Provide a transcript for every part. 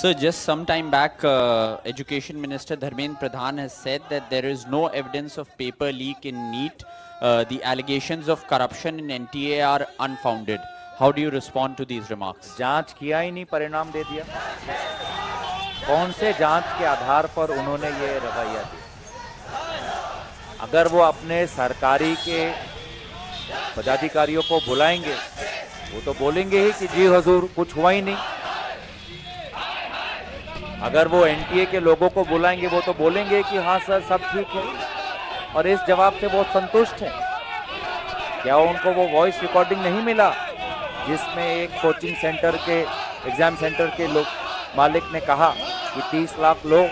So just some time back, Education Minister Dharmendra Pradhan has said that there is no evidence of paper leak in NEET. The allegations of corruption in NTA are unfounded. How do you respond to these remarks? जांच किया ही नहीं, परिणाम दे दिया। कौन से जांच के आधार पर उन्होंने ये रवैया दिया? अगर वो अपने सरकारी के पदाधिकारियों को बुलाएंगे, वो तो बोलेंगे ही कि जी हुजूर कुछ हुआ ही नहीं। अगर वो एनटीए के लोगों को बुलाएंगे, वो तो बोलेंगे कि हाँ सर सब ठीक है, और इस जवाब से वो संतुष्ट हैं। क्या उनको वो वॉइस रिकॉर्डिंग नहीं मिला जिसमें एक कोचिंग सेंटर के एग्जाम सेंटर के लोग मालिक ने कहा कि 30 लाख लो,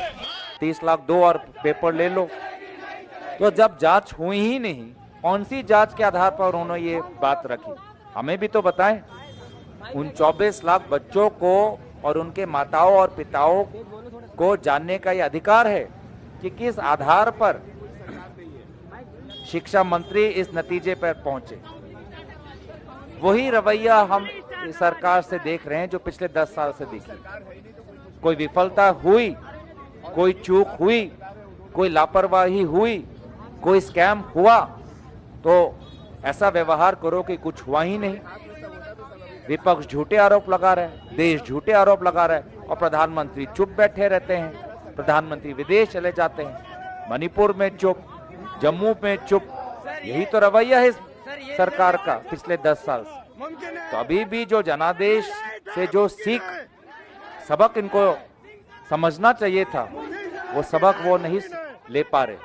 30 लाख दो और पेपर ले लो? तो जब जांच हुई ही नहीं, कौन सी जांच के आधार पर उन्होंने ये बात रखी? हमें भी तो बताएं। उन 24 लाख बच्चों को और उनके माताओं और पिताओं को जानने का ये अधिकार है कि किस आधार पर शिक्षा मंत्री इस नतीजे पर पहुंचे। वही रवैया हम सरकार से देख रहे हैं जो पिछले 10 साल से दिखी। कोई विफलता हुई, कोई चूक हुई, कोई लापरवाही हुई, कोई स्कैम हुआ तो ऐसा व्यवहार करो कि कुछ हुआ ही नहीं। विपक्ष झूठे आरोप लगा रहा है, देश झूठे आरोप लगा रहा है, और प्रधानमंत्री चुप बैठे रहते हैं। प्रधानमंत्री विदेश चले जाते हैं, मणिपुर में चुप, जम्मू में चुप। यही तो रवैया है सरकार का पिछले 10 साल से। तो अभी भी जो जनादेश से जो सीख सबक इनको समझना चाहिए था, वो सबक वो नहीं ले पा रहे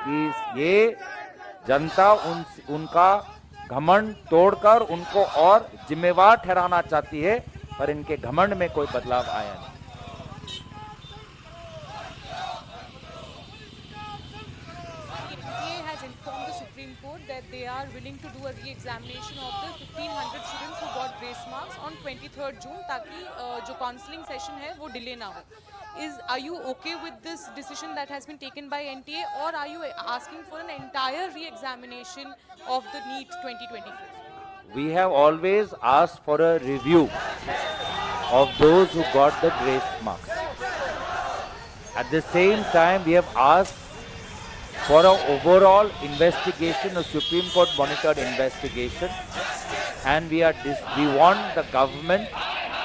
कि ये जनता उनका घमंड तोड़कर उनको और जिम्मेवार ठहराना चाहती है, पर इनके घमंड में कोई बदलाव आया नहीं। That they are willing to do a re-examination of the 1500 students who got grace marks on 23rd June ताकि जो counseling session है वो delay ना हो. Are you okay with this decision that has been taken by NTA, or are you asking for an entire re-examination of the NEET 2024? We have always asked for a review of those who got the grace marks. At the same time, we have asked for an overall investigation, a Supreme Court monitored investigation, and we want the government,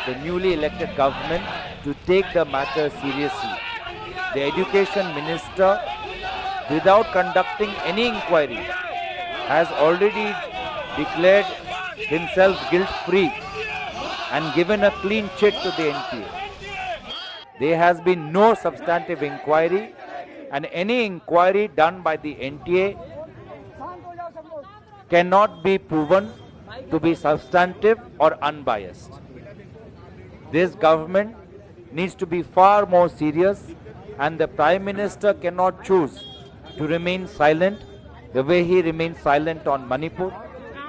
the newly elected government, to take the matter seriously. The Education Minister, without conducting any inquiry, has already declared himself guilt-free and given a clean check to the NTA. There has been no substantive inquiry, and any inquiry done by the NTA cannot be proven to be substantive or unbiased. This government needs to be far more serious, and the Prime Minister cannot choose to remain silent the way he remained silent on Manipur,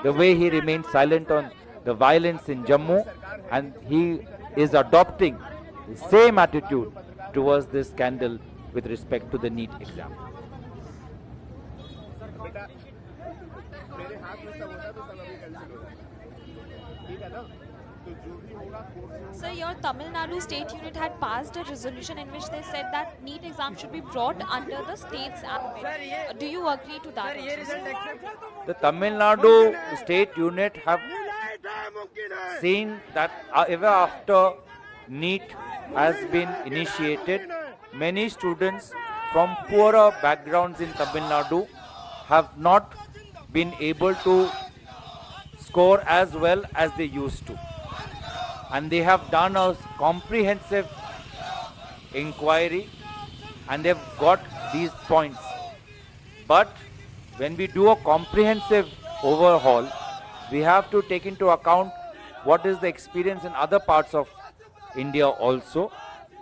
the way he remained silent on the violence in Jammu, and he is adopting the same attitude towards this scandal with respect to the NEET exam. Sir, your Tamil Nadu state unit had passed a resolution in which they said that NEET exam should be brought under the state's ambit. Do you agree to that also? The Tamil Nadu state unit have seen that ever after NEET has been initiated, many students from poorer backgrounds in Tamil Nadu have not been able to score as well as they used to. And they have done a comprehensive inquiry and they've got these points. But when we do a comprehensive overhaul, we have to take into account what is the experience in other parts of India also.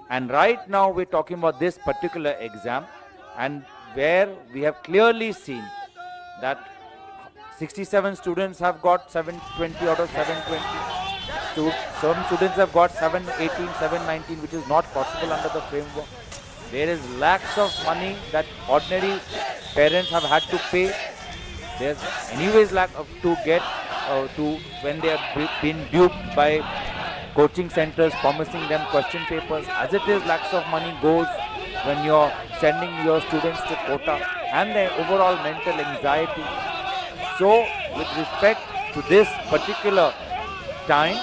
And right now we're talking about this particular exam, and where we have clearly seen that 67 students have got 720 out of 720. Some students have got 718, 719, which is not possible under the framework. There is lakhs of money that ordinary parents have had to pay. There's anyways lack of to get to when they have been duped by coaching centers, promising them question papers. As it is, lakhs of money goes when you're sending your students to quota, and the overall mental anxiety. So, with respect to this particular time,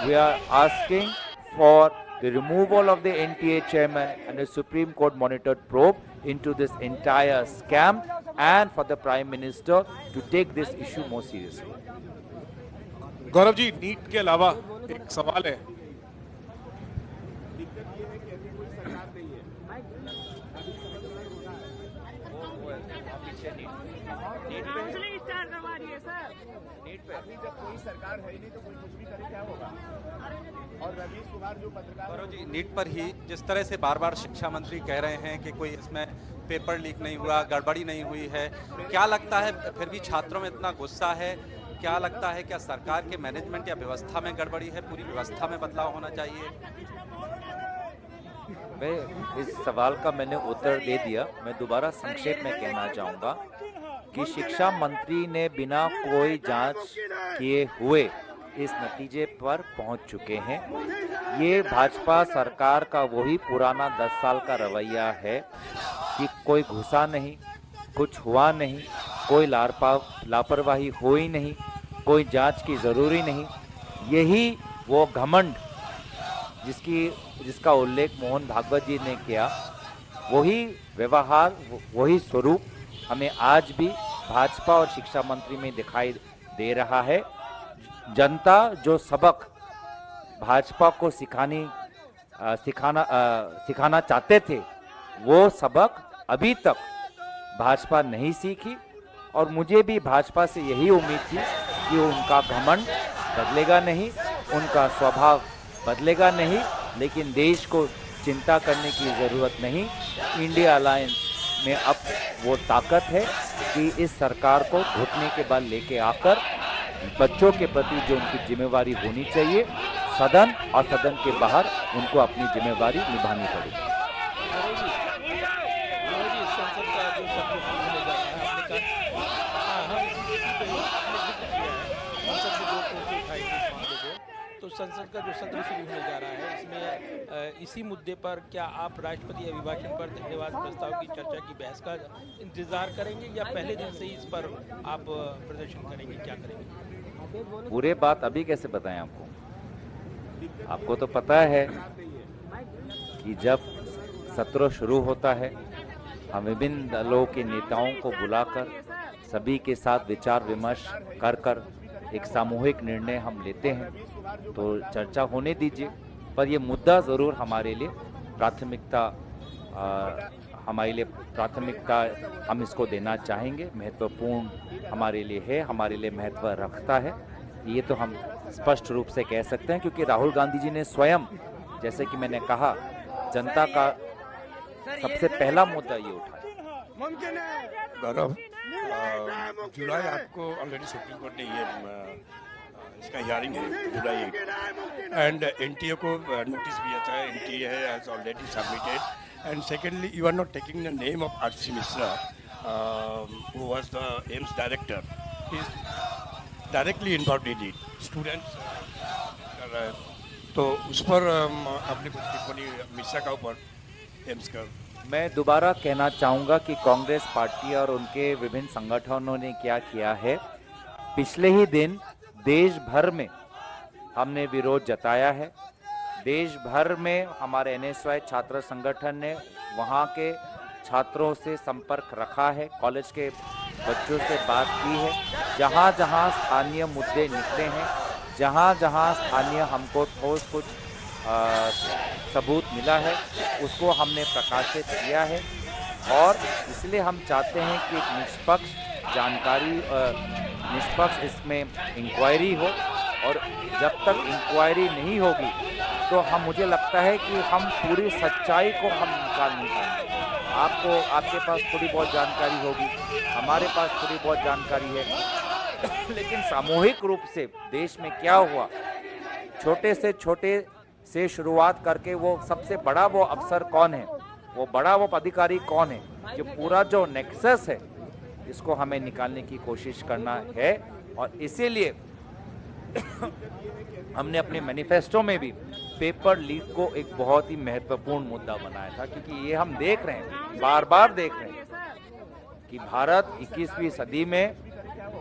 we are asking for the removal of the NTA chairman and a Supreme Court monitored probe into this entire scam, and for the Prime Minister to take this issue more seriously. Gaurav ji, NEET के अलावा एक सवाल है। गौरव ji, NEET पर ही जिस तरह से बार बार शिक्षा मंत्री कह रहे हैं कि कोई इसमें पेपर लीक नहीं हुआ, गड़बड़ी नहीं हुई है, क्या लगता है फिर भी छात्रों में इतना गुस्सा है? क्या लगता है, क्या सरकार के मैनेजमेंट या व्यवस्था में गड़बड़ी है? पूरी व्यवस्था में बदलाव होना चाहिए? मैं इस सवाल का मैंने उत्तर दे दिया। मैं दोबारा संक्षेप में कहना चाहूँगा कि शिक्षा मंत्री ने बिना कोई जांच किए हुए इस नतीजे पर पहुंच चुके हैं। ये भाजपा सरकार का वही पुराना 10 साल का रवैया है कि कोई घुसा नहीं, कुछ हुआ नहीं, कोई लापरवाही हुई नहीं, कोई जांच की जरूरी नहीं। यही वो घमंड जिसका उल्लेख मोहन भागवत जी ने किया, वही व्यवहार, वही स्वरूप हमें आज भी भाजपा और शिक्षा मंत्री में दिखाई दे रहा है। जनता जो सबक भाजपा को सिखाना चाहते थे, वो सबक अभी तक भाजपा नहीं सीखी, और मुझे भी भाजपा से यही उम्मीद थी कि उनका घमंड बदलेगा नहीं, उनका स्वभाव बदलेगा नहीं, लेकिन देश को चिंता करने की ज़रूरत नहीं। इंडिया अलायंस में अब वो ताकत है कि इस सरकार को घुटने के बल लेके आकर बच्चों के प्रति जो उनकी जिम्मेवारी होनी चाहिए, सदन और सदन के बाहर उनको अपनी जिम्मेवारी निभानी पड़ेगी। तो संसद का जो सत्र शुरू होने जा रहा है, इसमें इसी मुद्दे पर क्या आप राष्ट्रपति अभिभाषण पर धन्यवाद प्रस्ताव की चर्चा की बहस का इंतजार करेंगे, या पहले दिन से ही इस पर आप प्रदर्शन करेंगे? क्या करेंगे? पूरे बात अभी कैसे बताएं आपको? आपको तो पता है कि जब सत्र शुरू होता है, हम विभिन्न दलों के नेताओं को बुलाकर सभी के साथ विचार विमर्श कर एक सामूहिक निर्णय हम लेते हैं। तो चर्चा होने दीजिए, पर ये मुद्दा ज़रूर हमारे लिए प्राथमिकता हम इसको देना चाहेंगे। महत्वपूर्ण हमारे लिए है, हमारे लिए महत्व रखता है, ये तो हम स्पष्ट रूप से कह सकते हैं, क्योंकि राहुल गांधी जी ने स्वयं, जैसे कि मैंने कहा, जनता का सबसे पहला मुद्दा ये उठाया। गौरव, जुलाई आपको ऑलरेडी सुप्रीम कोर्ट ने ये इसका हियरिंग है जुलाई 8, एंड एनटीए को नोटिस भी आता है, NTA has already submitted, and secondly you are not taking the name of RC Mishra who was the AIIMS director, he is directly involved in it. Students तो उस पर आपने कुछ टिप्पणी मिश्रा का ऊपर एम्स का? मैं दोबारा कहना चाहूँगा कि कांग्रेस पार्टी और उनके विभिन्न संगठनों ने क्या किया है। पिछले ही दिन देश भर में हमने विरोध जताया है। देश भर में हमारे NSY छात्र संगठन ने वहाँ के छात्रों से संपर्क रखा है, कॉलेज के बच्चों से बात की है। जहाँ जहाँ स्थानीय मुद्दे निकले हैं, जहाँ जहाँ स्थानीय हमको ठोस कुछ सबूत मिला है, उसको हमने प्रकाशित किया है। और इसलिए हम चाहते हैं कि एक निष्पक्ष इसमें इंक्वायरी हो, और जब तक इंक्वायरी नहीं होगी तो मुझे लगता है कि हम पूरी सच्चाई को हम निकाल नहीं पाएंगे। आपके पास थोड़ी बहुत जानकारी होगी, हमारे पास थोड़ी बहुत जानकारी है, लेकिन सामूहिक रूप से देश में क्या हुआ, छोटे से शुरुआत करके वो सबसे बड़ा वो अफसर कौन है, वो बड़ा वो अधिकारी कौन है, जो पूरा जो नेक्सस है, इसको हमें निकालने की कोशिश करना है। और इसीलिए हमने अपने मैनिफेस्टो में भी पेपर लीक को एक बहुत ही महत्वपूर्ण मुद्दा बनाया था, क्योंकि ये हम देख रहे हैं, बार बार देख रहे हैं कि भारत 21वीं सदी में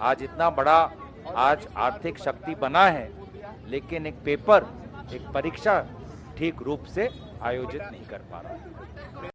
आज इतना बड़ा आज आर्थिक शक्ति बना है, लेकिन एक पेपर, एक परीक्षा ठीक रूप से आयोजित नहीं कर पा रहा।